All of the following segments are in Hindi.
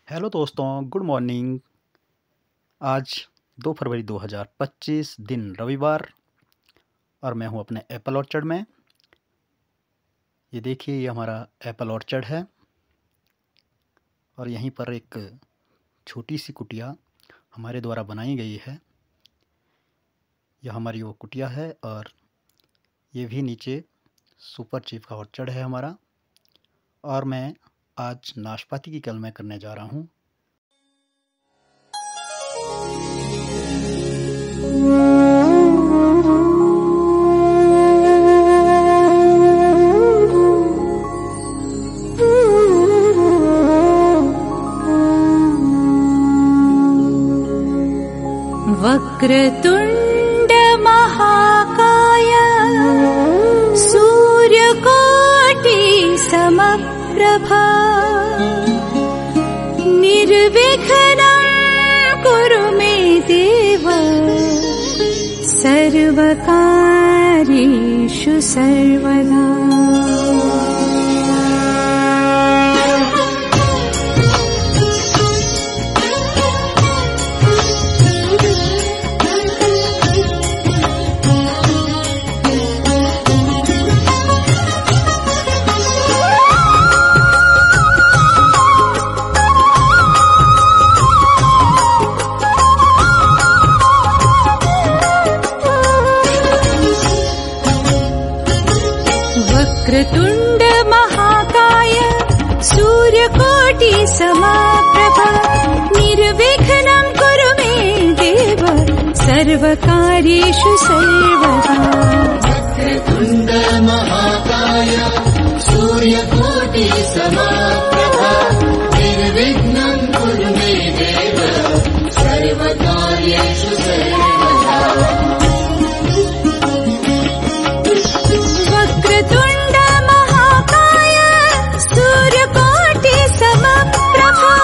हेलो दोस्तों, गुड मॉर्निंग। आज 2 फरवरी 2025 दिन रविवार और मैं हूं अपने एप्पल ऑर्चर्ड में। ये देखिए, ये हमारा एप्पल ऑर्चर्ड है और यहीं पर एक छोटी सी कुटिया हमारे द्वारा बनाई गई है। यह हमारी वो कुटिया है और ये भी नीचे सुपर चीफ का ऑर्चर्ड है हमारा। और मैं आज नाशपाती की कलमें करने जा रहा हूँ। वक्रतुंड महाकाय सूर्यकोटि समप्रभा निर्विघ्नं कुरु मे देव सर्वकार्येषु सर्वदा। वक्रतुंड महाकाय सूर्यकोटि समप्रभा निर्विघ्नं कुरु मे देव सर्वकार्येषु सर्वदा। वक्रतुंड महाकाय सूर्यकोटि समप्रभा निर्विघ्नं कुरु मे देव सर्वकार्येषु सर्वदा। वक्रतुंड महाकाय सूर्यकोटि समप्रभा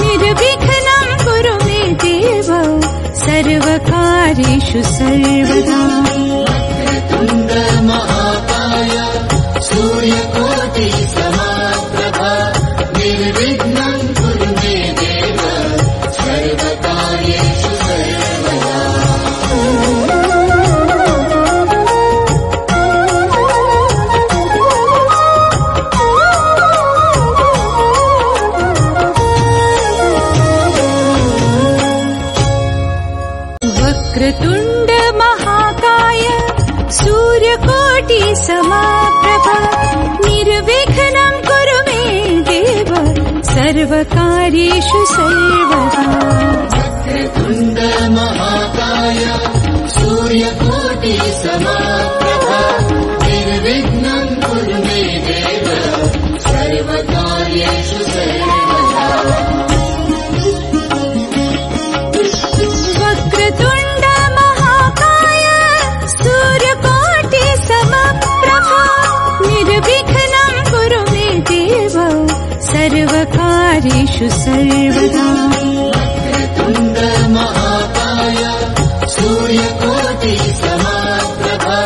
निर्विघ्नं कुरु मे देव सर्वकार्येषु सर्वदा। वक्रतुंड महाकाय सूर्यकोटि समप्रभा निर्विघ्नं कुरु मे देव सर्वकार्येषु सर्वदा। वक्रतुंड महाकाय सूर्यकोटि समप्रभा निर्विघ्नं कुरु मे देव सर्वकार्येषु सर्वदा। वक्रतुंड महाकाय सूर्यकोटि समप्रभा निर्विघ्नं कुरु मे देव सर्वकार्येषु सर्वदा। वक्रतुंड महाकाय सूर्यकोटि समप्रभा निर्विघ्नं कुरु मे देव सर्वकार्येषु सर्वदा। वक्रतुंड महाकाय सूर्यकोटि समप्रभा